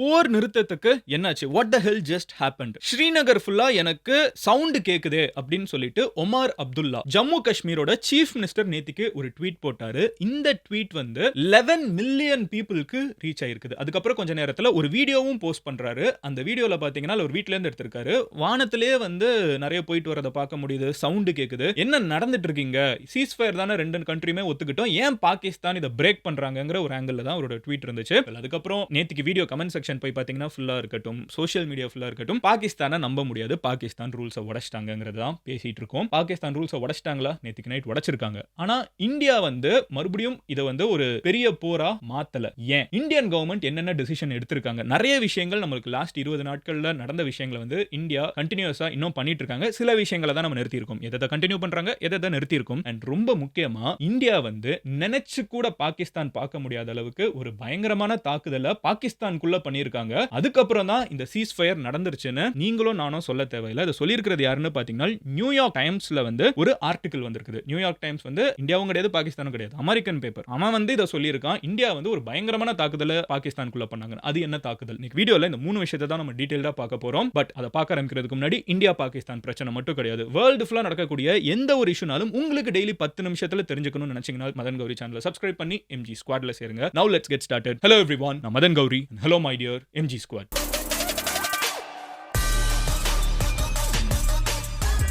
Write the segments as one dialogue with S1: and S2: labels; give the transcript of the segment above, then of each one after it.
S1: போர் நிறுத்தத்துக்கு என்னாச்சு? What the hell just happened? Srinagar ஃபுல்லா எனக்கு சவுண்ட் கேக்குதே அப்படின்னு சொல்லிட்டு ஒமார் அப்துல்லா ஜம்மு காஷ்மீரோட சீஃப் மினிஸ்டர் நேத்திக்கு ஒரு ட்வீட் போட்டாரு. இந்த ட்வீட் வந்து 11 மில்லியன் பீப்புளுக்கு ரீச் ஆயிருக்குது. அதுக்கப்புறம் கொஞ்ச நேரத்துல ஒரு வீடியோவும் போஸ்ட் பண்றாரு. அந்த வீடியோல பாத்தீங்கன்னா ஒரு வீட்ல இருந்து எடுத்திருக்காரு. வானத்திலே வந்து நிறைய போயிட்டு வரத பார்க்க முடியுது. சவுண்ட் கேக்குது. என்ன நடந்துட்டு இருக்கீங்க? சீஸ் ஃபயர் தானே ரெண்டு கண்ட்ரியுமே ஒத்துக்கிட்டோம். ஏன் பாகிஸ்தான் இத பிரேக் பண்றாங்கங்கற ஒரு ஆங்கிள் தான் அவரோட ட்வீட் இருந்துச்சு. அதுக்கப்புறம் நேத்திக்கு வீடியோ கமெண்ட் செக்ஷன் போய் பாத்தீங்கன்னா ஃபுல்லா இருக்கட்டும், சோஷியல் மீடியா ஃபுல்லா இருக்கட்டும், பாகிஸ்தானை நம்ப முடியாது, பாகிஸ்தான் ரூல்ஸை உடைச்சிட்டாங்கங்கிறது தான் பேசிட்டு இருக்கோம். பாகிஸ்தான் ரூல்ஸை உடைச்சிட்டாங்களா? நேத்திக்கு நைட் உடைச்சிருக்காங்க. ஆனா இந்தியா வந்து மறுபடியும் இதை வந்து ஒரு பெரிய போரா மாத்தல. ஏன்? இந்தியன் கவர்மெண்ட் என்னென்ன டிசிஷன் எடுத்திருக்காங்க? நிறைய விஷயங்கள் நம்மளுக்கு லாஸ்ட் 20 நாட்கள்ல நடந்த விஷயங்களை வந்து இந்தியா கண்டினியூஸா இன்னும் பண்ணிட்டு இருக்காங்க. சில விஷயங்களை தான் நம்ம நிறுத்தி இருக்கோம். எதை கண்டினியூ பண்றாங்க, எதை நிறுத்தி இருக்கும். அண்ட் ரொம்ப முக்கியமா இந்தியா வந்து நினைச்சு கூட பாகிஸ்தான் பார்க்க முடியாத அளவுக்கு ஒரு பயங்கரமான தாக்குதலை பாகிஸ்தானுக்குள்ள பண்ணியிருக்காங்க. அதுக்கப்புறம் தான் இந்த சீஸ் ஃபயர் நடந்துருச்சுன்னு நீங்களும் நானும் சொல்ல தேவையில்லை. அதை சொல்லியிருக்கிறது யாருன்னு பார்த்தீங்கன்னா நியூயார்க் டைம்ஸ்ல வந்து ஒரு ஆர்டிகல் வந்திருக்குது. நியூயார்க் டைம்ஸ் வந்து இந்தியாவும் கிடையாது, பாகிஸ்தானும் கிடையாது, அமெரிக்கன் பேப்பர். அவன் வந்து இதை சொல்லியிருக்கான். இந்தியா வந்து ஒரு பயங்கரமான தாக்குதலை பாகிஸ்தானுக்குள்ள பண்ணாங்க. அது என்ன தாக்குதல்? இன்னைக்கு வீடியோல இந்த 3 விஷயத்தை தான் நம்ம டீடைலா பார்க்க போறோம். பட் அதை பார்க்க ஆரம்பிக்கிறதுக்கு முன்னாடி இந்தியா பாகிஸ்தான் பிரச்சனை மட்டும் கிடையாது, வேர்ல்டு ஃபுல்லா நடக்கக்கூடிய எந்த ஒரு இஷ்யூனாலும் உங்களுக்கு டெய்லி 10 நிமிஷத்துல தெரிஞ்சுக்கணும்னு நினைச்சீங்கன்னா மதன் கௌரி சேனலை சப்ஸ்கிரைப் பண்ணி எம்ஜி ஸ்குவாட்ல சேருங்க. Now let's get started. Hello everyone, நான் Madan Gowri and hello my dear MG Squad.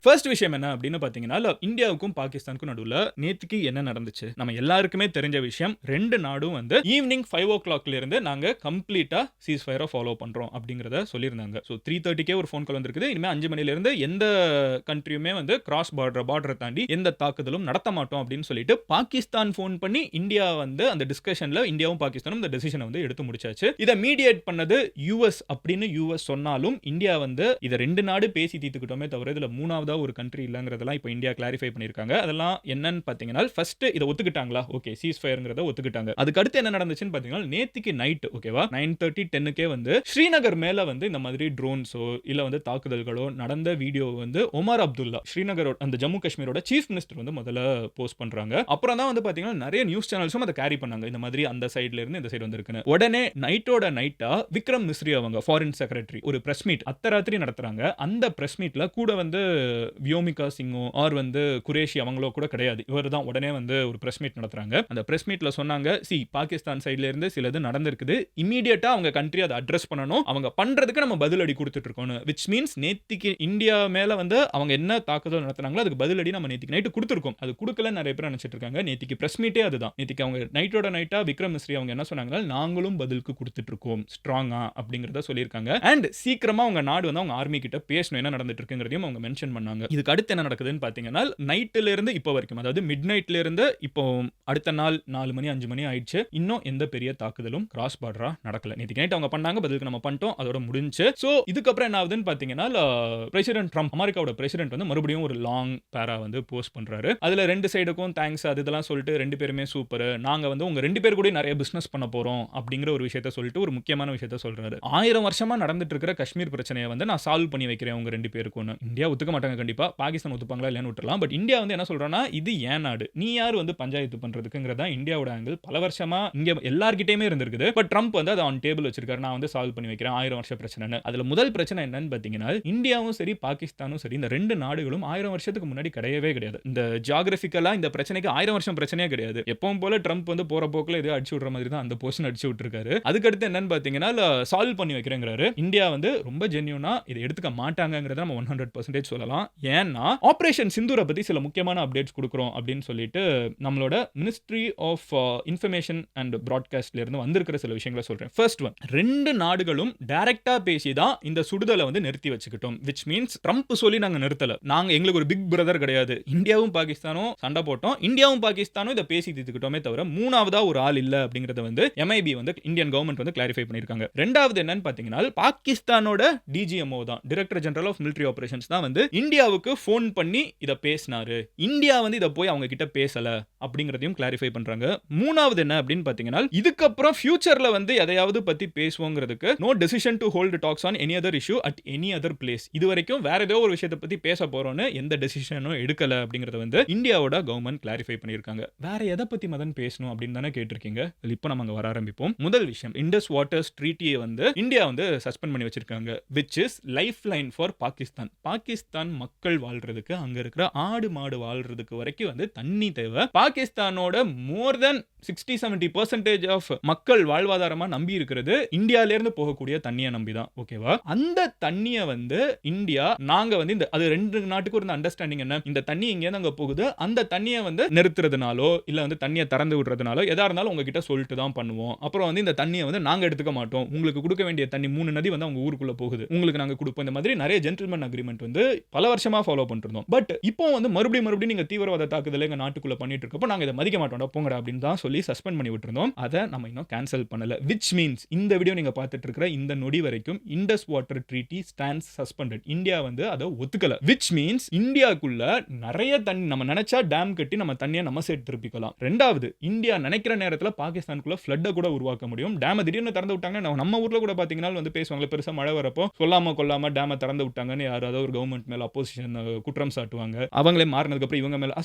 S1: First விஷயம் என்ன அப்படின்னு பாத்தீங்கன்னா, இந்தியாவுக்கும் பாகிஸ்தானுக்கும் நடுவுல நேத்துக்கு என்ன நடந்துச்சு? நம்ம எல்லாருக்குமே தெரிஞ்ச விஷயம். ரெண்டு நாடும் வந்து ஈவினிங் 5 o'clock இருந்து நாங்க கம்ப்ளீட்டா சீஸ் ஃபயரை ஃபாலோ பண்றோம் அப்படிங்கறத சொல்லியிருந்தாங்க. ஸோ 3:30 ஒரு ஃபோன் கால் வந்திருக்குது. இனிமே 5 மணில இருந்து எந்த கண்ட்ரியுமே வந்து கிராஸ் பார்டரை தாண்டி எந்த தாக்குதலும் நடத்த மாட்டோம் அப்படின்னு சொல்லிட்டு பாகிஸ்தான் ஃபோன் பண்ணி இந்தியா வந்து அந்த டிஸ்கஷன்ல இந்தியாவும் பாகிஸ்தானும் இந்த டெசிஷனை வந்து எடுத்து முடிச்சாச்சு. இதை மீடியேட் பண்ணது யூஎஸ் அப்படின்னு யூஎஸ் சொன்னாலும் இந்தியா வந்து இதை ரெண்டு நாடு பேசி தீர்த்துக்கிட்டோமே தவிர இதுல மூணாவது ஒரு கண்ட்ரி இல்லங்கிறதெல்லாம் இப்போ இந்தியா கிளாரிஃபை பண்ணிருக்காங்க. அதெல்லாம் என்னன்னு பாத்தீங்கன்னா, ஃபர்ஸ்ட் இத ஒத்துக்கிட்டாங்களா? ஓகே, சீஸ் ஃபயர்ங்கறத ஒத்துக்கிட்டாங்க. அதுக்கு அடுத்து என்ன நடந்துச்சுன்னு பாத்தீங்கன்னா, நேத்திக்கு நைட் ஓகேவா 9:30 10க்கே வந்து ஸ்ரீநகர் மேல வந்து இந்த மாதிரி ட்ரோன்ஸோ இல்ல வந்து தாக்குதல்களோ நடந்த வீடியோ வந்து ஒமார் அப்துல்லா ஸ்ரீநகரோட அந்த ஜம்மு காஷ்மீரோட சீஃப் மினிஸ்டர் வந்து முதல்ல போஸ்ட் பண்றாங்க. அப்புறம் தான் வந்து பாத்தீங்கன்னா நிறைய நியூஸ் சேனல்ஸும் அதை கேரி பண்ணாங்க. இந்த மாதிரி அந்த சைடுல இருந்து இந்த சைடு வந்திருக்குன்னு. உடனே நைட்டோட நைட்டா விக்ரம் மிஸ்ரி அவங்க ஃபாரின் செக்ரட்டரி ஒரு பிரஸ் மீட் அத்தராத்திரி நடத்துறாங்க. அந்த பிரஸ் மீட்ல கூட வந்து வியோமிகா சிங்கோ ஆர் வந்து குரேஷி அவங்களோ கூட கிடையாது. இவர் தான் உடனே வந்து ஒரு பிரஸ் மீட் நடத்துறாங்க. அந்த பிரஸ் மீட்ல சொன்னாங்க, பாகிஸ்தான் சைடுல இருந்து சிலது நடந்திருக்குது, இமிடியேட்டா அவங்க கண்ட்ரி அதை அட்ரஸ் பண்ணணும், அவங்க பண்றதுக்கு நம்ம பதிலடி கொடுத்துட்டு இருக்கோம். விச் மீன்ஸ் நேத்திக்கு இந்தியா மேல வந்து அவங்க என்ன தாக்குதல் நடத்துனாங்களோ அதுக்கு பதிலடி நம்ம நேத்திக்கு நைட்டு கொடுத்துருக்கோம். அது கொடுக்கல நிறைய பேர் நினைச்சிட்டு இருக்காங்க. நேத்திக்கு பிரஸ் மீட்டே அதுதான். நேத்திக்கு அவங்க நைட்டோட நைட்டா விக்ரம் மிஸ்ரி அவங்க என்ன சொன்னாங்க, நாங்களும் பதிலுக்கு கொடுத்துட்டு இருக்கோம் ஸ்ட்ராங்கா அப்படிங்கறத சொல்லியிருக்காங்க. அண்ட் சீக்கிரமா அவங்க நாடு வந்து அவங்க ஆர்மி கிட்ட பேசணும் என்ன நடந்துட்டு இருக்குங்கிறதையும் அவங்க மென்ஷன் பண்ணாங்க. இதுக்கு அடுத்து என்ன நடக்குதுன்னு பாத்தீங்கன்னா, நைட்ல இருந்து இப்போ வரைக்கும், அதாவது மிட் நைட்ல இருந்து இப்போ அடுத்த நாள் 4 மணி 5 மணி ஆயிடுச்சு, இன்னும் எந்த பெரிய தாக்குதலும் கிராஸ் பார்டரா நடக்கல. நேத்திக்கு நைட் அவங்க பண்ணாங்க, பதிலுக்கு நம்ம பண்ணிட்டோம், அதோட முடிஞ்சு. சோ இதுக்கப்புறம் என்ன ஆகுதுன்னு பாத்தீங்கன்னா, பிரசிடென்ட் ட்ரம்ப் அமெரிக்காவோட பிரசிடென்ட் வந்து மறுபடியும் ஒரு லாங் பேரா வந்து போஸ்ட் பண்றாரு. அதுல ரெண்டு சைடுக்கும் தேங்க்ஸ் அது இதெல்லாம் சொல்லிட்டு ரெண்டு பேருமே சூப்பர், நாங்க வந்து உங்க ரெண்டு பேர் கூட நிறைய பிசினஸ் பண்ண போறோம் அப்படிங்கிற ஒரு விஷயத்தை சொல்லிட்டு ஒரு முக்கியமான விஷயத்தை சொல்றாரு. 1000 வருஷமா நடந்துட்டு இருக்கிற காஷ்மீர் பிரச்சனையை வந்து நான் சால்வ் பண்ணி வைக்கிறேன் உங்க ரெண்டு பேருக்கும். இந்தியா ஒத்துக்க மாட்டாங்க கண்டிப்பா, பாகிஸ்தான் ஒத்துப்பாங்களா இல்லையான்னு விட்டுறலாம். பட் இந்தியா வந்து என்ன சொல்றானா, இது ஏன் நாடு, நீ யார் வந்து பஞ்சாயத்து பண்றதுக்குங்கிறதா இந்தியாவோட ஆங்கிள் பல வருஷமா இங்க எல்லார்கிட்டயுமே இருந்திருக்குது. பட் ட்ரம்ப் வந்து அதை ஆன் டேபிள் வச்சிருக்காரு, நான் வந்து சால்வ் பண்ணி வைக்கிறேன் 1000 வருஷ பிரச்சனை. அதுல முதல் பிரச்சனை என்னன்னு பாத்தீங்கன்னா, இந்தியாவும் சரி பாகிஸ்தானும் சரி இந்த ரெண்டு நாடுகளும் 1000 வருஷத்துக்கு முன்னாடி கிடையவே கிடையாது. இந்த ஜியோகிராபிக்கலா இந்த பிரச்சனைக்கு 1000 வருஷம் பிரச்சனையே கிடையாது. எப்பவும் போல ட்ரம்ப் வந்து போற போக்குல எதையோ அடிச்சு விடுற மாதிரி தான் அந்த போர்ஷன் அடிச்சு விட்டுருக்காரு. அதுக்கடுத்து என்னன்னு பாத்தீங்கன்னா, சால்வ் பண்ணி வைக்கிறேங்கிறாரு. இந்தியா வந்து ரொம்ப ஜென்யூனா இதை எடுத்துக்க மாட்டாங்கிறத நம்ம 100% சொல்லலாம். ஏன்னா ஆபரேஷன் சிந்தூரை பத்தி சில முக்கியமான அப்டேட்ஸ் கொடுக்குறோம் அப்படின்னு சொல்லிட்டு நம்மளோட மினிஸ்ட்ரி ஆஃப் இன்ஃபர்மேஷன் அண்ட் பிராட்காஸ்ட்ல இருந்து வந்திருக்கிற சில விஷயங்களை சொல்றேன். ஃபர்ஸ்ட் ஒன், ரெண்டு நாடுகளும் டைரக்டா பேசி தான் இந்த சுடுதலை வந்து நிறுத்தி வச்சுக்கிட்டோம். விச் மீன்ஸ் ட்ரம்ப் சொல்லி நாங்க நிறுத்தல, நாங்க எங்களுக்கு ஒரு பிக் பிரதர் கிடையாது, இந்தியாவும் பாகிஸ்தானும் சண்டை போட்டோம், இந்தியாவும் பாகிஸ்தானும் இதை பேசி தீர்த்துக்கிட்டோமே தவிர மூணாவதா ஒரு ஆள் இல்ல அப்படிங்கறத வந்து எம்ஐபி வந்து இந்தியன் கவர்மெண்ட் வந்து கிளாரிஃபை பண்ணிருக்காங்க. ரெண்டாவது என்னன்னு பாத்தீங்கன்னா, பாகிஸ்தானோட டிஜிஎம்ஓ தான், director general of military operations தான் வந்து இந்தியா இந்தியாவுக்கு ஃபோன் பண்ணி இத பேசினாரு. இந்தியா வந்து இத போய் அவங்க கிட்ட பேசல அப்படிங்கிறதையும் கிளாரிஃபை பண்றாங்க. மூணாவது என்ன அப்படின்னு பார்த்தீங்கன்னா, இதுக்கப்புறம் ஃபியூச்சர்ல வந்து எதையாவது பத்தி பேசுவோங்கிறதுக்கு no decision to hold talks on any other issue at any other place. இதுவரைக்கும் வேற ஏதோ ஒரு விஷயத்தை பத்தி பேச போறோம்னு எந்த டெசிஷனும் எடுக்கல அப்படிங்கறத வந்து இந்தியாவோட கவர்மெண்ட் கிளாரிஃபை பண்ணியிருக்காங்க. வேற எதை பத்தி மதன் பேசணும் அப்படின்னு தானே கேட்டிருக்கீங்க. இப்போ நம்ம அங்க வர ஆரம்பிப்போம். முதல் விஷயம், இண்டஸ் வாட்டர்ஸ் ட்ரீட்டியை வந்து இந்தியா வந்து சஸ்பெண்ட் பண்ணி வச்சிருக்காங்க. Which is life line for Pakistan. Pakistan மக்கள் வாழ்றதுக்கு, அங்க இருக்கிற ஆடு மாடு வாழ்றதுக்கு வரைக்கும் வந்து தண்ணி தேவை. பாகிஸ்தானோட மோர் தென் 60-70% ஆஃப் மக்கள் வாழ்வாதாரமா நம்பி இருக்கிறது இந்தியால இருந்து போகக்கூடிய தண்ணியை நம்பி தான். ஓகேவா? அந்த தண்ணியை வந்து இந்தியா நாங்க வந்து இந்த அது ரெண்டு நாட்டுக்கு ஒரு அண்டர்ஸ்டாண்டிங் என்ன, இந்த தண்ணி இங்க இருந்து அங்க போகுது, அந்த தண்ணியை வந்து நிறுத்துறதுனாலோ இல்ல வந்து தண்ணியை திறந்து விடுறதுனாலோ எதா இருந்தாலும் உங்ககிட்ட சொல்லிட்டு தான் பண்ணுவோம். அப்புறம் வந்து இந்த தண்ணியை வந்து நாங்க எடுத்துக்க மாட்டோம். உங்களுக்கு கொடுக்க வேண்டிய தண்ணி 3 நதி வந்து அவங்க ஊருக்குள்ள போகுது, உங்களுக்கு நாங்க கொடுப்போம். இந்த மாதிரி நிறைய ஜென்டில்மேன் அக்ரிமெண்ட் வந்து பல வருஷமா ஃபாலோ பண்ணிருந்தோம். பட் இப்போ வந்து மறுபடியும் நீங்க தீவிரவாத தாக்குதலை எங்க நாட்டுக்குள்ள பண்ணிட்டு இருக்கப்போ நாங்க இதை மதிக்க மாட்டோம் போங்கடா அப்படின்னு தான் சொல்லி சஸ்பெண்ட் பண்ணி விட்டுருந்தோம். அதை நம்ம இன்னும் கேன்சல் பண்ணல. which means இந்த வீடியோ நீங்க பார்த்துட்டு இருக்கிற இந்த நொடி வரைக்கும் Indus water treaty stands suspended. India வந்து அதை ஒத்துக்கல. which means இந்தியாக்குள்ள நிறைய தண்ணி நம்ம நினைச்சா டேம் கட்டி நம்ம தண்ணியை நம்ம சைடு திருப்பிக்கலாம். ரெண்டாவது, இந்தியா நினைக்கிற நேரத்தில் பாகிஸ்தானுக்குள்ள ஃப்ளட்டை கூட உருவாக்க முடியும். டேமை திடீர்னு திறந்து விட்டாங்கன்னா நம்ம ஊர்ல கூட பாத்தீங்கன்னா வந்து பேசுவாங்க, பெருசா மழை வரப்போ சொல்லாம கொள்ளாம டேமை திறந்து விட்டாங்கன்னு யாராவது ஒரு கவர்மெண்ட் மேல அப்போசிஷன் குற்றம் சாட்டுவாங்க. அவங்களே மாறினதுக்கு அப்புறம் இவங்க மேல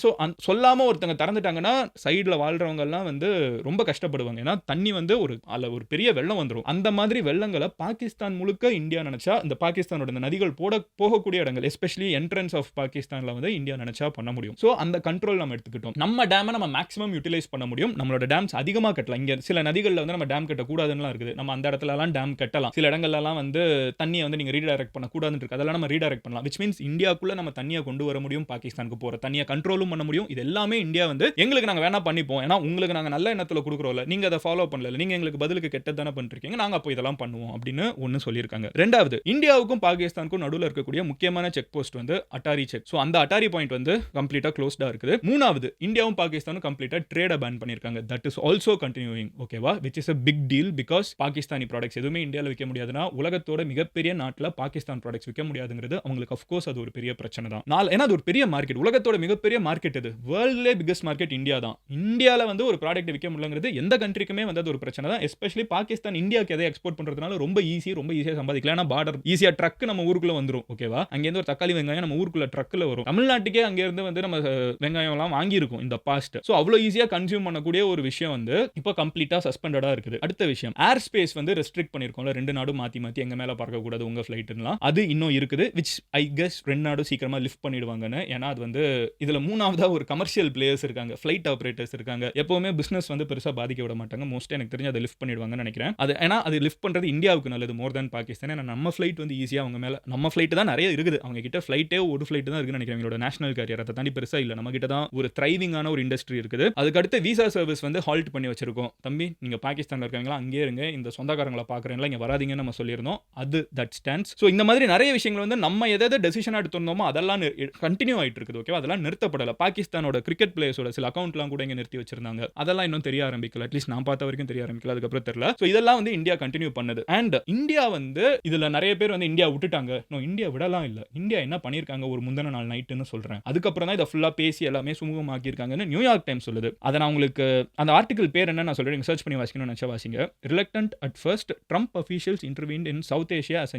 S1: சொல்லாம ஒருத்தங்க திறந்துட்டாங்கன்னா சைடுல வாழ்றவங்க எல்லாம் வந்து ரொம்ப கஷ்டப்படுவாங்க. ஏன்னா தண்ணி வந்து ஒரு பெரிய வெள்ளம் வந்துரும். அந்த மாதிரி வெள்ளங்களை பாகிஸ்தான் முழுக்க இந்தியா நினைச்சா இந்த பாகிஸ்தானோட இந்த நதிகள் போகக்கூடிய இடங்கள் எஸ்பெஷலி என்ட்ரன்ஸ் ஆஃப் பாகிஸ்தான்ல வந்து இந்தியா நினைச்சா பண்ண முடியும். சோ அந்த கண்ட்ரோல் நம்ம எடுத்துக்கிட்டோம். நம்ம டேமை நம்ம மேக்ஸிமம் யூட்டிலைஸ் பண்ண முடியும். நம்மளோட டேம்ஸ் அதிகமா கட்டலாம். இங்க சில நதிகள்ல வந்து நம்ம டேம் கட்ட கூடாதுன்னு இருக்குது. நம்ம அந்த இடத்துல எல்லாம் டேம் கட்டலாம். சில இடங்கள்ல எல்லாம் வந்து தண்ணியை வந்து நீங்க ரீடைரக்ட் பண்ண கூடாதுன்னு இருக்கு. அதெல்லாம் நம்ம ரீடைரக்ட் பண்ணலாம். which means இந்தியாக்குள்ள நம்ம தண்ணியை கொண்டு வர முடியும். பாகிஸ்தானுக்கு போற தண்ணியை கண்ட்ரோலும் பண்ண முடியும். இது எல்லாமே இந்தியா வந்து எங்களுக்கு நாங்க வேணா பண்ணிப்போம். ஏன்னா உங்களுக்கு நாங்க நல்ல எண்ணத்துல கொடுக்குறோம்ல, நீங்க அதை ஃபாலோ பண்ணல, நீங்க எங்களுக்கு பதிலுக்கு கெட்டது தானே பண்ணிருக்கீங்க, நாங்க அப்போ இதெல்லாம் பண்ணுவோம் அப்படின்னு ஒன்னு சொல்லியிருக்காங்க. ரெண்டாவது, இந்தியாவுக்கும் பாகிஸ்தானுக்கும் நடுவில் இருக்கக்கூடிய முக்கியமான செக் போஸ்ட் வந்து அட்டாரி செக். சோ அந்த அட்டாரி பாயிண்ட் வந்து கம்ப்ளீட்டா க்ளோஸ்டா இருக்குது. மூணாவது, இந்தியாவும் பாகிஸ்தானும் கம்ப்ளீட்டா ட்ரேட பேன் பண்ணிருக்காங்க. That is also continuing. ஓகேவா? which is a big deal because Pakistani products எதுவுமே இந்தியாவில் விற்க முடியாதுன்னா உலகத்தோட மிகப்பெரிய நாட்டில் பாகிஸ்தான் ப்ராடக்ட்ஸ் விற்க முடியாதுங்கிறது அவங்களுக்கு அஃப்கோர்ஸ் அது ஒரு பெரிய பிரச்சனை தான். ஏன்னா அது ஒரு பெரிய மார்க்கெட், உலகத்தோட மிகப்பெரிய மார்க்கெட், இது வேர்ல்ட்லே பிகஸ்ட் மார்க்கெட் இந்தியா தான். இந்தியாவில் வந்து ஒரு ப்ராடக்ட் விற்க முடியலங்கிறது எந்த கண்ட்ரிக்குமே வந்து அது ஒரு பிரச்சனை தான். எஸ்பெஷலி பாகிஸ்தான் இந்தியாவுக்கு எதை எக்ஸ்போர்ட் பண்றதுனால ரொம்ப ஈஸியா சம்பாதிக்கலாம். ஏன்னா பார்டர் ஈஸியா ட்ரக் நம்ம ஊருக்குள்ள வந்துரும். ஓகேவா? அங்க இருந்து ஒரு தக்காளி வெங்காயம் நம்ம ஊருக்குள்ள ட்ரக்ல வரும். தமிழ்நாட்டுக்கே அங்க இருந்து வந்து நம்ம வெங்காயம் எல்லாம் வாங்கி இருக்கும் இந்த பாஸ்ட். சோ அவ்வளவு ஈஸியா கன்சியூம் பண்ணக்கூடிய ஒரு விஷயம் வந்து இப்போ கம்ப்ளீட்டா சஸ்பெண்டடா இருக்குது. அடுத்த விஷயம், ஏர் ஸ்பேஸ் வந்து ரெஸ்ட்ரிக்ட் பண்ணிருக்கோம்ல, ரெண்டு நாடும் மாத்தி எங்க மேல பறக்க கூடாது உங்க ஃபிளைட்லாம், அது இன்னும் இருக்குது. which I guess ரெண்டு நாடும் சீக்கிரமா லிஃப்ட் பண்ணிடுவாங்கன்னு. ஏன்னா அது வந்து இதுல மூணாவதா ஒரு கமர்ஷியல் பிளேயர்ஸ் இருக்காங்க, ஃபிளைட் ஆபரேட்டர்ஸ் இருக்காங்க. எப்பவுமே பிசினஸ் வந்து பெருசா பாதிக்க விட மாட்டாங்க. மோஸ்ட் எனக்கு தெரிஞ்சு அதை லிஃப்ட் பண்ணிடுவாங்கன்னு நினைக்கிறேன். அது ஏன்னா அது லிஃப்ட் பண்றது இந்தியாவுக்கு நல்லது மோர் தென் பாகிஸ்தான். ஏன்னா நம்ம ஃபிளைட் வந்து ஈஸியா அவங்க மேல, நம்ம ஃபிளைட் தான் நிறைய இருக்குது, அவங்க கிட்ட ஃபிளைட்டே ஒரு ஃபிளைட் தான் இருக்குன்னு நினைக்கிறேன். எங்களோட நேஷனல் கேரியர் அதை தாண்டி பெருசா இல்ல. நம்ம கிட்ட தான் ஒரு த்ரைவிங்கான ஒரு இண்டஸ்ட்ரி இருக்குது. அதுக்கு அடுத்து விசா சர்வீஸ் வந்து ஹால்ட் பண்ணி வச்சிருக்கோம். தம்பி நீங்க பாகிஸ்தான்ல இருக்கவங்களா அங்கே இருங்க, இந்த சொந்தக்காரங்களை பாக்குறீங்களா இங்க வராதீங்கன்னு நம்ம சொல்லியிருந்தோம். அது தட் ஸ்டாண்ட்ஸ். ஸோ இந்த மாதிரி நிறைய விஷயங்கள் வந்து நம்ம எதாவது டெசிஷன் எடுத்திருந்தோமோ அதெல்லாம் கண்டினியூ ஆயிட்டு இருக்குது. ஓகே, அதெல்லாம் நிறுத்தப்படல. பாகிஸ்தானோட கிரிக்கெட் பிளேயர்ஸோட சில அக்கௌண்ட்லாம் கூட இங்க நிறுத்தி வச்சிருந்தாங்க. அதெல்லாம் இன்னும் தெரிய ஆரம்பிக்கல. அட்லீஸ்ட் நான் பார்த்த வரைக்கும் தெரிய ஆரம்பிக்கல. அதுக்கப்புறம் தெரியல. ஸோ இதெல்லாம் வந்து இந்தியா கண்டினியூ பண்ணுது. அண்ட் இந்தியா வந்து இதுல நிறைய பேர் வந்து இந்தியா விட்டுட்டாங்க. இந்தியா விடலாம் இல்ல. இந்தியா என்ன பண்ணிருக்காங்க ஒரு முந்தின நாள் நைட்டுன்னு சொல்றேன். அதுக்கப்புறம் தான் இதை ஃபுல்லா பேசி எல்லாமே சுமூகமாக்கி இருக்காங்கன்னு நியூயார்க் டைம்ஸ் சொல்லுது. அதை நான் உங்களுக்கு அந்த ஆர்டிகல் பேர் என்ன நான் சொல்றேன், சர்ச் பண்ணி வாசிக்கணும்னு நினைச்சா வாசிங்க. Reluctant at first Trump officials intervened in South Asia as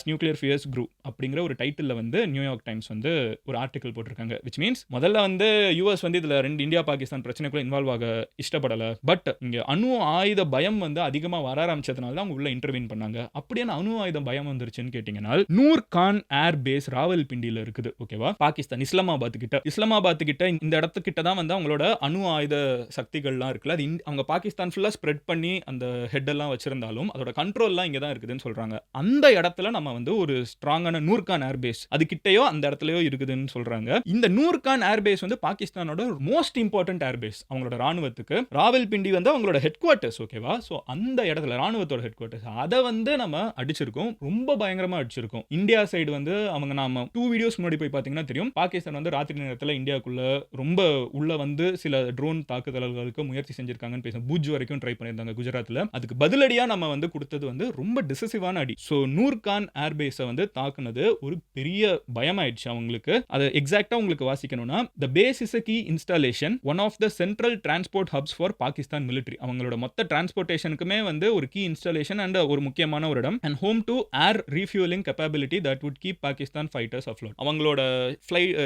S1: nuclear fears group அப்படிங்கிற ஒரு டைட்டில்ல வந்து நியூயார்க் டைம்ஸ் வந்து ஒரு ஆர்டிகல் போட்டிருக்காங்க. which means முதல்ல வந்து யூஎஸ் வந்து இதுல ரெண்டு இந்தியா பாகிஸ்தான் பிரச்சனைக்குள்ள இன்வால்வ் ஆக இஷ்டப்படல. பட் இங்க அணு ஆயுத பயம் வந்து அதிகமா வர ஆரம்பிச்சதுனால தான் உள்ள இன்டர்வீன் பண்ணாங்க. அப்படியே அணு ஆயுத பயம் வந்துருச்சுன்னு கேட்டீங்கன்னா நூர் கான் ஏர் பேஸ் ராவல்பிண்டியில இருக்குது. ஓகேவா? பாகிஸ்தான் இஸ்லாமாபாத் கிட்ட இந்த இடத்துக்கிட்ட தான் வந்து அவங்களோட அணு ஆயுத சக்திகள்லாம் இருக்குல்ல. அது அவங்க பாகிஸ்தான் ஃபுல்லா ஸ்ப்ரெட் பண்ணி அந்த ஹெட் எல்லாம் வச்சிருந்தாலும் அதோட கண்ட்ரோல்லாம் இங்க தான் இருக்குதுன்னு சொல்றாங்க. அந்த இடத்துல நம்ம வந்து ஒரு ஸ்ட்ராங்கான நூர்கான் ஏர் பேஸ் அது கிட்டயோ அந்த இடத்துலயோ இருக்குதுன்னு சொல்றாங்க. இந்த நூர்கான் ஏர் பேஸ் வந்து பாகிஸ்தானோட மோஸ்ட் இம்பார்ட்டன்ட் ஏர் பேஸ். அவங்களோட ராணுவத்துக்கு ராவல்பிண்டி வந்து அவங்களோட ஹெட் குவார்ட்டர்ஸ். ஓகேவா? சோ அந்த இடத்துல ராணுவத்தோட ஹெட் குவார்ட்டர்ஸ் அதை வந்து நம்ம அடிச்சிருக்கோம். ரொம்ப பயங்கரமா அடிச்சிருக்கோம். இந்தியா சைடு வந்து அவங்க நாம 2 வீடியோஸ் முன்னாடி போய் பாத்தீங்கன்னா தெரியும். பாகிஸ்தான் வந்து ராத்திரி நேரத்துல இந்தியாக்குள்ள ரொம்ப உள்ள வந்து சில ட்ரோன் தாக்குதல்களுக்கு முயற்சி செஞ்சிருக்காங்கன்னு பேசும். பூஜ் வரைக்கும் ட்ரை பண்ணியிருந்தாங்க குஜராத்ல. அதுக்கு பதிலடியா நம்ம வந்து கொடுத்தது வந்து ரொம்ப டிசிசிவான அடி. சோ நூர்கான் ஏர் பேஸை வந்து தாக்குனது ஒரு பெரிய பயமாயிடுச்சு அவங்களுக்கு. அது எக்ஸாக்ட்டா உங்களுக்கு வாசிக்கணும்னா, "The base is a key installation, one of the central transport hubs for Pakistan military." அவங்களோட மொத்த டிரான்ஸ்போர்ட்டேஷனுக்குமே வந்து ஒரு கீ இன்ஸ்டாலேஷன் அண்ட் ஒரு முக்கியமான ஒரு இடம். "And home to air refueling capability that would keep Pakistan fighters afloat." அவங்களோட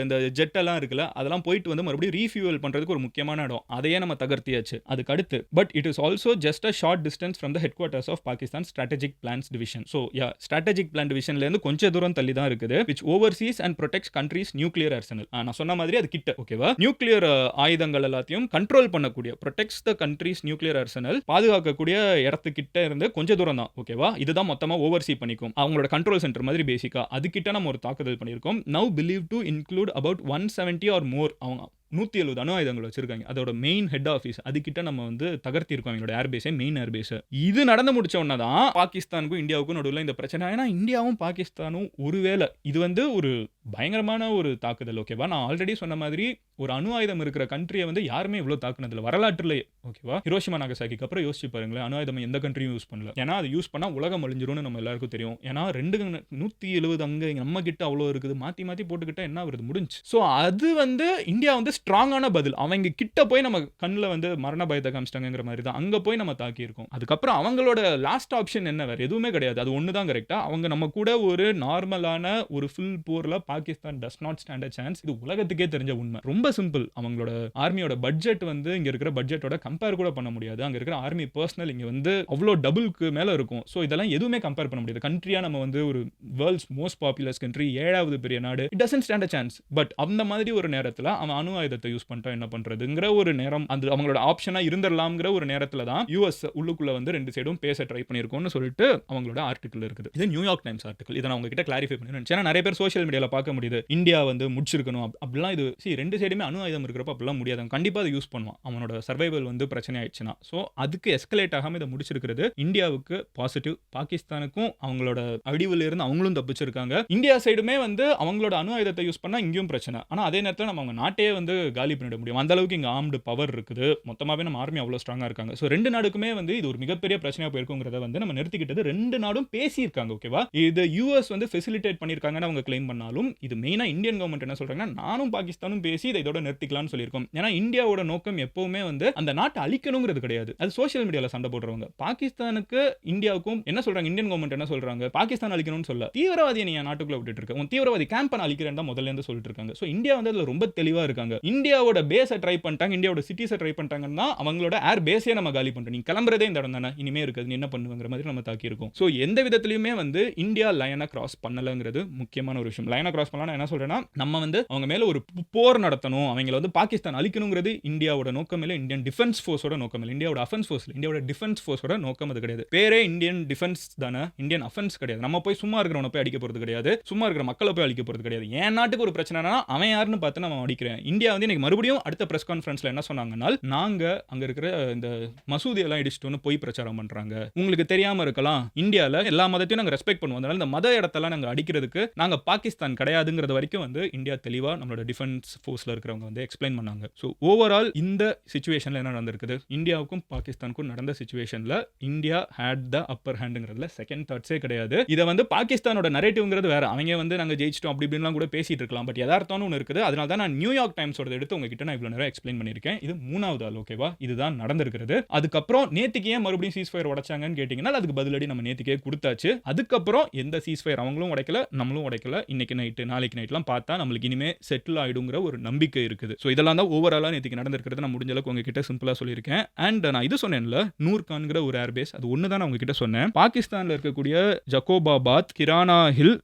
S1: இந்த ஜெட் எல்லாம் இருக்குல்ல, அதெல்லாம் போயிட்டு வந்து மறுபடியும் ரீஃபியூவல் பண்றதுக்கு ஒரு முக்கியமான இடம். அதையே நம்ம தகர்த்தியாச்சு. அதுக்கு அடுத்து, "But it is also just a short distance from the headquarters of Pakistan Strategic Plans Division." So yeah, Strategic Plan Divisionல இருந்து கொஞ்ச தூரம் தள்ளி தான் இருக்குது. "Which oversees and protects countries' nuclear arsenal." நான் சொன்ன மாதிரி அது கிட்ட, ஓகேவா? நியூக்ளியர் ஆயுதங்கள் எல்லாத்தையும் கண்ட்ரோல் பண்ணக்கூடிய, protects the country's nuclear arsenal, பாதுகாக்கக்கூடிய இடத்துக்கிட்ட இருந்து கொஞ்ச தூரம் தான், ஓகேவா? இதுதான் மொத்தமா ஓவர்சீ பண்ணிக்கும். அவங்களோட கண்ட்ரோல் சென்டர் மாதிரி பேசிக்கா. அதுக்கிட்ட நம்ம ஒரு தாக்குதல் பண்ணியிருக்கோம். Now believed to include about 170 or more. அவங்க 170 அணு ஆயுதங்கள் வச்சிருக்காங்க. அதோட மெயின் ஹெட் ஆஃபீஸ் அதுக்கிட்ட நம்ம வந்து தகர்த்திருக்கோம் எங்களோட ஏர்பேஸை, மெயின் ஏர்பேஸை. இது நடந்து முடிச்ச உடனே தான் பாகிஸ்தானுக்கும் இந்தியாவுக்கும் நடுவில் இந்த பிரச்சனை. ஏன்னா இந்தியாவும் பாகிஸ்தானும் ஒருவேளை இது வந்து ஒரு பயங்கரமான ஒரு தாக்குதல், ஓகேவா? நான் ஆல்ரெடி சொன்ன மாதிரி ஒரு அணு ஆயுதம் இருக்கிற கண்ட்ரியை வந்து யாருமே இவ்வளோ தாக்குனதில்லை வரலாற்றுலேயே, ஓகேவா? ஹிரோஷிமா நாகசாகிக்கு அப்புறம் யோசிச்சு பாருங்களேன், அணு ஆயுதம் எந்த கண்ட்ரியும் யூஸ் பண்ணல. ஏன்னா அது யூஸ் பண்ணால் உலகம் அழிஞ்சிரும்னு நம்ம எல்லாருக்கும் தெரியும். ஏன்னா 170 அங்கே நம்ம கிட்ட அவ்வளோ இருக்குது, மாற்றி மாற்றி போட்டுக்கிட்டா என்ன வருது, முடிஞ்சு. ஸோ அது வந்து இந்தியா வந்து ஸ்ட்ராங்கான பதில். அவங்க கிட்ட போய் நம்ம கண்ணில் வந்து மரண பயத்தை காமிச்சிட்டாங்கிற மாதிரி தான் அங்கே போய் நம்ம தாக்கியிருக்கோம். அதுக்கப்புறம் அவங்களோட லாஸ்ட் ஆப்ஷன் என்ன, வேறு எதுவுமே கிடையாது. அது ஒன்று தான் கரெக்டாக. அவங்க நம்ம கூட ஒரு நார்மலான ஒரு ஃபுல் போரில் Pakistan does not stand a chance. இது உலகத்துக்கே தெரிஞ்ச உண்மை. ரொம்ப சிம்பிள். அவங்களோட ஆர்மியோட பட்ஜெட் வந்து இங்கே இருக்கிற பட்ஜெட்டோட கம்பேர் கூட பண்ண முடியாது. அங்கே இருக்கிற ஆர்மி பர்சனல் இங்கே வந்து அவ்வளோ டபுளுக்கு மேலே இருக்கும். ஸோ இதெல்லாம் எதுவுமே கம்பேர் பண்ண முடியாது. கண்ட்ரியாக நம்ம வந்து ஒரு வேர்ல்ட்ஸ் மோஸ்ட் பாப்புலஸ் கண்ட்ரி, 7வது பெரிய நாடு, it doesn't stand a chance. But அந்த மாதிரி ஒரு நேரத்தில் அவன் அணு ஆயுதத்தை யூஸ் பண்ணிட்டா என்ன பண்றதுங்கிற ஒரு நேரம், அது அவங்களோட ஆப்ஷனா இருந்திரலாம்ங்கிற ஒரு நேரத்துல தான் யூஎஸ் உள்ளுக்குள்ள வந்து ரெண்டு சைடும் பேச ட்ரை பண்ணியிருக்கோம்னு சொல்லிட்டு அவங்களோட ஆர்டிகல் இருக்குது. இது நியூயார்க் டைம்ஸ் ஆர்டிகல். இதை நான் உங்ககிட்ட கிளாரிஃபை பண்ணிடுறேன். ஏன்னா நிறைய பேர் சோஷியல் மீடியாவில் பார்க்க முடியுது, இந்தியா வந்து முடிச்சிருக்கணும் அப்படிலாம். இது ரெண்டு சைடுமே அணு ஆயுதம் இருக்கிறப்ப அப்படிலாம் முடியாது. கண்டிப்பாக அதை யூஸ் பண்ணுவான் அவனோட சர்வைவல் வந்து பிரச்சனை ஆயிடுச்சுன்னா. ஸோ அதுக்கு எஸ்கலேட் ஆகாமல் இதை முடிச்சிருக்கிறது இந்தியாவுக்கு பாசிட்டிவ். பாகிஸ்தானுக்கும் அவங்களோட அடிவில் இருந்து அவங்களும் தப்பிச்சிருக்காங்க. இந்தியா சைடுமே வந்து அவங்களோட அணு ஆயுதத்தை யூஸ் பண்ணால் இங்கேயும் பிரச்சனை. ஆனால் அதே நேரத்தில் நம்ம அவங்க நாட்டையே வந்து காலி பண்ணிட முடியும். அந்த அளவுக்கு இங்கே ஆர்ம்டு பவர் இருக்குது. மொத்தமாகவே நம்ம ஆர்மி அவ்வளோ ஸ்ட்ராங்காக இருக்காங்க. ஸோ ரெண்டு நாடுக்குமே வந்து இது ஒரு மிகப்பெரிய பிரச்சனையாக போயிருக்குங்கிறத வந்து நம்ம நிறுத்திக்கிட்டது. ரெண்டு நாடும் பேசியிருக்காங்க, ஓகேவா? இது யூஎஸ் வந்து ஃபெசிலிட்டேட் பண்ணியிருக்காங்கன்னு அவங்க கிளைம் பண்ணாலும், இது மெயினாக இந்தியன் கவர்மெண்ட் என்ன சொல்றாங்கன்னா, நானும் பாகிஸ்தானும் பேசி இதை இதோட நிறுத்திக்கலாம்னு சொல்லியிருக்கோம். ஏன்னா இந்தியாவோட நோக்கம் எப்பவுமே வந்து அந்த நாட்டை அழிக்கணுங்கிறது கிடையாது. அது சோஷியல் மீடியாவில் சண்டை போடுறவங்க பாகிஸ்தானுக்கு இந்தியாவுக்கும் என்ன சொல்றாங்க, இந்தியன் கவர்மெண்ட் என்ன சொல்றாங்க, பாகிஸ்தான் அழிக்கணும்னு சொல்ல, தீவிரவாதியை நீ நாட்டுக்குள்ள விட்டுட்டு இருக்க, உன் தீவிரவாதி கேம்ப் அழிக்கிறேன் தான் முதல்ல இருந்து சொல்லிட்டு இருக்காங்க. ஸோ இந்தியா வந்து அதில் ரொம்ப தெளிவாக இருக்காங்க. இந்தியாவோட பேஸை ட்ரை பண்ணிட்டாங்க, இந்தியாவோட சிட்டிஸை ட்ரை பண்ணிட்டாங்கன்னா அவங்களோட ஏர் பேஸே நம்ம காலி பண்ணிட்டோம். நீங்க கிளம்புறதே இந்த இடம் தானே, இனிமே இருக்குது, நீ என்ன பண்ணுங்கிற மாதிரி நம்ம தாக்கி இருக்கோம். ஸோ எந்த விதத்திலையுமே வந்து இந்தியா லைனை கிராஸ் பண்ணலங்கிறது முக்கியமான ஒரு விஷயம். லைனை கிராஸ் பண்ணலாம் என்ன சொல்றேன்னா, நம்ம வந்து அவங்க மேல ஒரு போர் நடத்தணும், அவங்கள வந்து பாகிஸ்தான் அழிக்கணுங்கிறது இந்தியாவோட நோக்கம் இல்லை, இந்தியன் டிஃபென்ஸ் ஃபோர்ஸோட நோக்கம் இல்லை, இந்தியாவோட அஃபென்ஸ் ஃபோர்ஸ், இந்தியாவோட டிஃபென்ஸ் ஃபோர்ஸோட நோக்கம் அது கிடையாது. பேரே இந்தியன் டிஃபென்ஸ் தானே, இந்தியன் அஃபென்ஸ் கிடையாது. நம்ம போய் சும்மா இருக்கிறவனை போய் அடிக்க போறது கிடையாது, சும்மா இருக்கிற மக்களை போய் அழிக்க போறது கிடையாது. என் நாட்டுக்கு ஒரு பிரச்சனைனா அவன் யாருன்னு பார்த்து நம்ம அடிக்கிறேன். இந்தியா வந்து இன்னைக்கு மறுபடியும் அடுத்த பிரஸ் கான்ஃபரன்ஸ்ல என்ன சொன்னாங்கன்னா, நாங்க அங்க இருக்கிற இந்த மசூதி எல்லாம் இடிச்சிட்டோம்னு போய் பிரச்சாரம் பண்றாங்க. உங்களுக்கு தெரியாம இருக்கலாம், இந்தியால எல்லா மதத்தையும் நாங்க ரெஸ்பெக்ட் பண்ணுவோம், அதனால இந்த மத இடத்தெல்லாம் நாங்க அடிக்கிறதுக்கு நாங்க பாகிஸ்தான் கிடையாதுங்கிறது வரைக்கும் வந்து இந்தியா தெளிவா நம்மளோட டிஃபென்ஸ் ஃபோர்ஸ்ல இருக்கிறவங்க வந்து எக்ஸ்பிளைன் பண்ணாங்க. ஸோ ஓவரால் இந்த சிச்சுவேஷன்ல என்ன நடந்திருக்குது, இந்தியாவுக்கும் பாகிஸ்தானுக்கும் நடந்த சிச்சுவேஷன்ல இந்தியா ஹேட் த அப்பர் ஹேண்டுங்கிறதுல செகண்ட் தாட்ஸே கிடையாது. இதை வந்து பாகிஸ்தானோட நரேட்டிவ்ங்கிறது வேற, அவங்க வந்து நாங்க ஜெயிச்சிட்டோம் அப்படி இப்படின்லாம் கூட பேசிட்டு இருக்கலாம். பட் யதார்த்தம்னு ஒன்று இருக்குது. அதனால தான் நான் நியூயார்க் டைம்ஸோட எடுத்து உங்ககிட்ட நான் இவ்வளவு நேரம் எக்ஸ்பிளைன் பண்ணியிருக்கேன். இது 3வது ஆள், ஓகேவா? இதுதான் நடந்திருக்கிறது. அதுக்கப்புறம் நேத்திக்கு ஏன் மறுபடியும் சீஸ்ஃபயர் உடைச்சாங்கன்னு கேட்டீங்கன்னா, அதுக்கு பதிலடி நம்ம நேத்திக்கே கொடுத்தாச்சு. அதுக்கப்புறம் எந்த சீஸ்ஃபயர் அவங்களும் உடைக்கல, நம்மளும் உடைக்கல. இன்னைக்கு நைட்டு நாளைக்கு நைட்லாம் பார்த்தா நம்மளுக்கு இனிமே செட்டில் ஆயிடுங்கிற ஒரு நம்பிக்கை இருக்குது. ஸோ இதெல்லாம் தான் ஓவராலாக நேத்திக்கு நடந்திருக்கிறது. நான் முடிஞ்ச அளவுக்கு உங்ககிட்ட சிம்பிளா சொல்லியிருக்கேன். அண்ட் நான் இது சொன்னேன்ல, நூர்கான்ங்கிற ஒரு ஏர்பேஸ், அது ஒன்று தான் நான் உங்ககிட்ட சொன்னேன். பாகிஸ்தானில் இருக்கக்கூடிய ஜக்கோபாபாத், கிரானா ஹில்,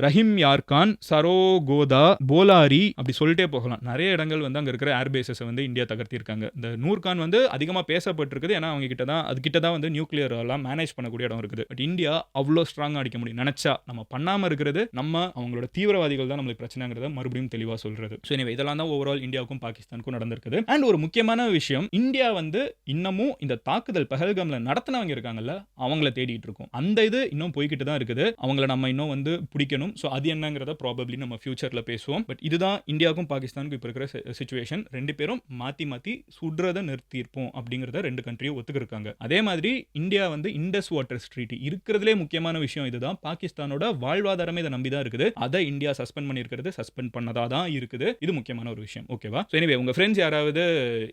S1: ரஹீம் யார்கான், சரோகோதா, போலாரி, அப்படி சொல்லிட்டே போகலாம். நிறைய இடங்கள் வந்து அங்கே இருக்கிற ஏர்பேஸஸ் வந்து இந்தியா தகர்த்திருக்காங்க. இந்த நூர்கான் வந்து அதிகமாக பேசப்பட்டிருக்குது. ஏன்னா அவங்க கிட்ட தான், அது கிட்ட தான் வந்து நியூக்ளியர் எல்லாம் மேனேஜ் பண்ணக்கூடிய இடம் இருக்குது. பட் இந்தியா அவ்வளோ ஸ்ட்ராங்காக அடிக்க முடியும் நினைச்சா. நம்ம பண்ணாமல் இருக்கிறது நம்ம அவங்களோட தீவிரவாதிகள் தான் நம்மளுக்கு பிரச்சனைங்கிறத மறுபடியும் தெளிவாக சொல்றது. ஸோ எனவே இதெல்லாம் தான் ஓவரால் இந்தியாவுக்கும் பாகிஸ்தானுக்கும் நடந்திருக்குது. அண்ட் ஒரு முக்கியமான விஷயம், இந்தியா வந்து இன்னமும் இந்த தாக்குதல் பஹல்காம்ல நடத்தினவங்க இருக்காங்கல்ல, அவங்கள தேடிட்டு இருக்கோம். அந்த இது இன்னும் போய்கிட்டு தான் இருக்குது. அவங்கள நம்ம இன்னும் வந்து பிடிக்கணும். ஸோ அது என்னங்கிறத ப்ராபப்ளி நம்ம ஃபியூச்சர்ல பேசுவோம். பட் இதுதான் இந்தியாவுக்கும் பாகிஸ்தானுக்கும் இப்போ இருக்கிற சிச்சுவேஷன் 2 பேரும் மாத்தி மாத்தி சுடுறத நிறுத்தியிருப்போம் அப்படிங்கிறத 2 கண்ட்ரியும் ஒத்துக்கிருக்காங்க. அதே மாதிரி இந்தியா வந்து இண்டஸ் வாட்டர்ஸ் ட்ரீட்டி இருக்கிறதுலே முக்கியமான விஷயம் இதுதான். பாகிஸ்தானோட வாழ்வாதாரமே இதை நம்பி தான் இருக்குது. அதை இந்தியா சஸ்பெண்ட் பண்ணியிருக்கிறது, சஸ்பெண்ட் பண்ணதா தான் இருக்குது. இது முக்கியமான ஒரு விஷயம். ஓகேவா? ஸோ எனிவே உங்க ஃப்ரெண்ட்ஸ் யாராவது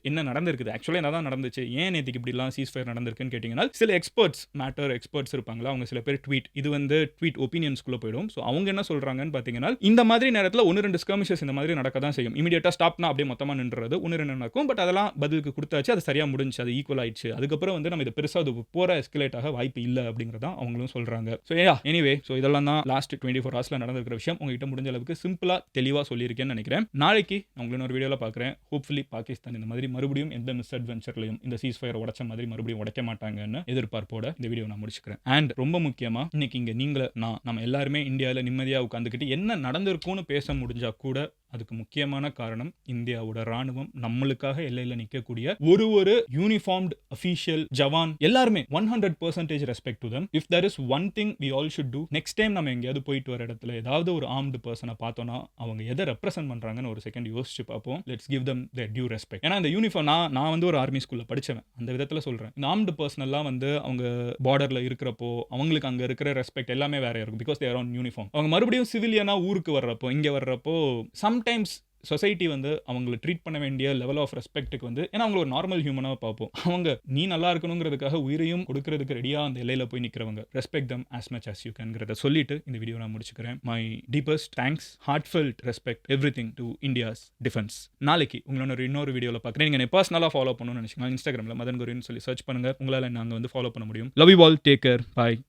S1: என்ன நடந்திருக்குது, ஆக்சுவலாக என்ன தான் நடந்துச்சு, ஏன் நேற்றுக்கு இப்படிலாம் சீஸ் ஃபயர் நடந்திருக்குன்னு கேட்டிங்கன்னா, சில எக்ஸ்பர்ட்ஸ் இருப்பாங்களா, அவங்க சில பேர் இது வந்து ட்வீட் ஒப்பீனியன்ஸ்குள்ளே போயிடும். ஸோ அவங்க என்ன சொல்றாங்கன்னு பார்த்தீங்கன்னா, இந்த மாதிரி நேரத்தில் 1-2 ஸ்கர்மிஷஸ் இந்த மாதிரி நடக்க தான் செய்யும். இமீடியட்டாக ஸ்டாப்னா அப்படியே மொத்தமாக நின்றது 1-2 நடக்கும். பட் அதெல்லாம் பதிலுக்கு கொடுத்தாச்சு, அது சரியாக முடிஞ்சு, அது ஈக்குவல் ஆயிடுச்சு. அதுக்கப்புறம் வந்து நம்ம இதை பெருசாக அது போற எஸ்கலேட் ஆக வாய்ப்பு இல்லை அப்படிங்கிறதான் அவங்களும் சொல்றாங்க. ஸோ எனிவே ஸோ இதெல்லாம் தான் லாஸ்ட் 24 ஹவர்ஸில் நடந்திருக்கிற விஷயம். உங்ககிட்ட முடிஞ்ச அளவுக்கு சிம்பிளாக தெளிவாக சொல்லியிருக்கேன்னு நினைக்கிறேன். நாளைக்கு நான் உங்களை ஒரு வீடியோவில் பார்க்குறேன். ஹோப்ஃபுல்லி பாகிஸ்தான் இந்த மாதிரி மறுபடியும் எந்த மிஸ் அட்வென்ச்சர்லையும் இந்த சீஸ் ஃபயர் உடைச்ச மாதிரி மறுபடியும் உடைக்க மாட்டாங்கன்னு எதிர்பார்ப்போட இந்த வீடியோ நான் முடிச்சுக்கிறேன். அண்ட் ரொம்ப முக்கியமா இன்னைக்கு இங்க நீங்கள நம்ம எல்லாருமே இந்தியாவில் நிம்மதியாக உட்காந்துக்கிட்டு என்ன நடந்திருக்கும்னு பேச முடிஞ்சா கூட அதுக்கு முக்கியமான காரணம் இந்தியாவோட ராணுவம் நம்மளுக்காக எல்லையில நிற்கக்கூடிய ஒரு யூனிஃபார்ம்டு அஃபீஷியல் ஜவான் எல்லாருமே 100% respect to them. If there is one thing we all should do, next time நம்ம எங்கேயாவது போயிட்டு வர இடத்துல ஏதாவது ஒரு ஆர்ம்டு பர்சனை பார்த்தோம்னா அவங்க எதை ரெப்ரசென்ட் பண்றாங்கன்னு ஒரு செகண்ட் யோசிச்சு பார்ப்போம். Let's give them their due respect. ஏன்னா இந்த யூனிஃபார்ம் நான் வந்து ஒரு ஆர்மி ஸ்கூல்ல படிச்சவன், அந்த விதத்தில் சொல்றேன். இந்த ஆர்ம்டு பர்சனெல்லாம் வந்து அவங்க பார்டர்ல இருக்கிறப்போ அவங்களுக்கு அங்க இருக்கிற ரெஸ்பெக்ட் எல்லாமே வேற இருக்கும். Because they're on uniform. அவங்க மறுபடியும் சிவிலியனா ஊருக்கு வர்றப்போ இங்க வர்றப்போ சம்டைம்ஸ் சொசைட்டி வந்து அவங்களை ட்ரீட் பண்ண வேண்டிய லெவல் ஆஃப் ரெஸ்பெக்ட்டுக்கு வந்து, ஏன்னா அவங்க ஒரு நார்மல் ஹியூமனாக பார்ப்போம். அவங்க நீ நல்லா இருக்கணுங்கிறதுக்காக உயிரையும் கொடுக்கறதுக்கு ரெடியாக அந்த எல்லையில் போய் நிற்கிறவங்க. Respect them as much as you can சொல்லிட்டு இந்த வீடியோ நான் முடிச்சுக்கிறேன். My deepest thanks, heartfelt respect, everything to India's defence. நாளைக்கு உங்களோட இன்னொரு வீடியோவில் பார்க்குறேன். நீங்கள் பர்சனலாக ஃபாலோ பண்ணணும்னு நினச்சிங்கன்னா இன்ஸ்டாகிராமில் மதன் கோரின்னு சொல்லி சர்ச் பண்ணுங்கள். உங்களால் நாங்கள் வந்து ஃபாலோ பண்ண முடியும். Love you all, take care, bye,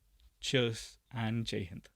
S1: cheers and Jai Hind.